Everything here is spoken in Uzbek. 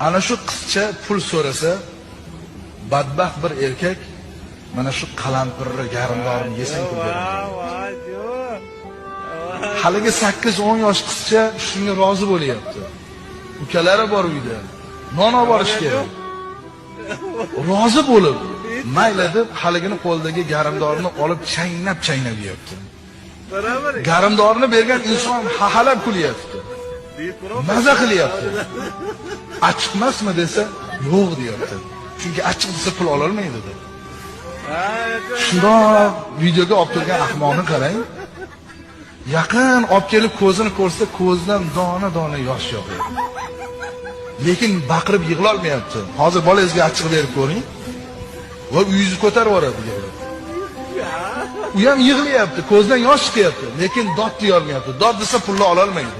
Ana shu qizcha pul so'rasa, badbaxt bir erkak mana shu qalampirni garmdorini yesang pul beradi. Haligi 8-10 yosh qizcha shunga rozi bo'lyapti. Ukalari bor uyda. Non olib borish kerak. Rozi bo'lib, mayli deb haligini qo'ldagi garmdorini olib chaynab yeyapti. Garmdorini bergan inson hahalab kulyapti. Maza qilyapti. Achchiqmasmi desa, yo'q deyapti. Chunki achchiq desa pul ola olmaydi dedi. Shundoq videoga olib turgan ahmoqni qarang. Yaqin olib kelib ko'zini ko'rsa, ko'zdan dona yosh yog'yapti. Lekin baqirib yig'la olmayapti. Hozir bolangizga achchiq berib ko'ring va uyingizni ko'tarib yuboradi. U ham yig'layapti, ko'zdan yosh chiqyapti, lekin dod deya olmayapti. Dod desa pulni ola olmaydi.